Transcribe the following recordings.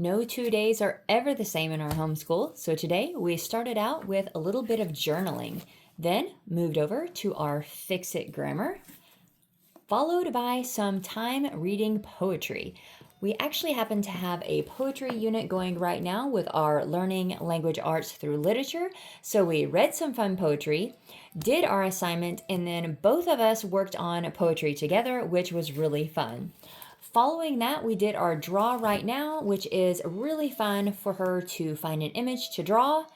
No 2 days are ever the same in our homeschool, so today we started out with a little bit of journaling, then moved over to our Fix-It grammar, followed by some time reading poetry. We actually happen to have a poetry unit going right now with our learning language arts through literature, so we read some fun poetry, did our assignment, and then both of us worked on poetry together, which was really fun. Following that, we did our draw right now, which is really fun for her to find an image to draw,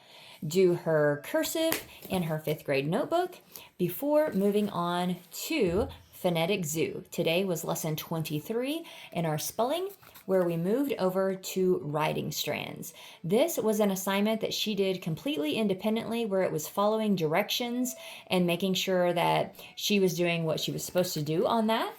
do her cursive in her 5th grade notebook, before moving on to Phonetic Zoo. Today was lesson 23 in our spelling, where we moved over to writing strands. This was an assignment that she did completely independently, where it was following directions and making sure that she was doing what she was supposed to do on that.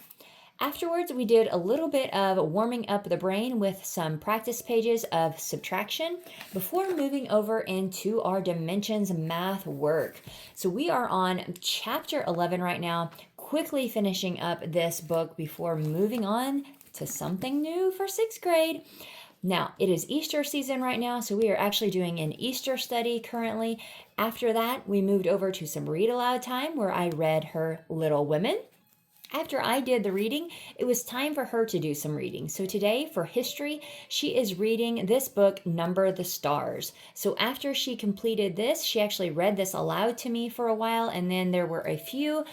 Afterwards, we did a little bit of warming up the brain with some practice pages of subtraction before moving over into our dimensions math work. So we are on chapter 11 right now, quickly finishing up this book before moving on to something new for 6th grade. Now, it is Easter season right now, so we are actually doing an Easter study currently. After that, we moved over to some read aloud time where I read her Little Women. After I did the reading, it was time for her to do some reading. So today, for history, she is reading this book, Number the Stars. So after she completed this, she actually read this aloud to me for a while, and then there were a few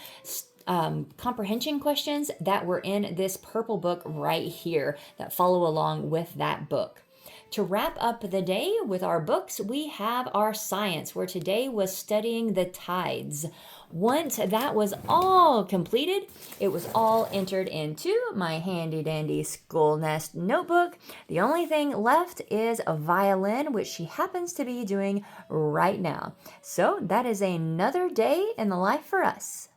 comprehension questions that were in this purple book right here that follow along with that book. To wrap up the day with our books, we have our science, where today was studying the tides. Once that was all completed, it was all entered into my handy dandy school nest notebook. The only thing left is a violin, which she happens to be doing right now. So that is another day in the life for us.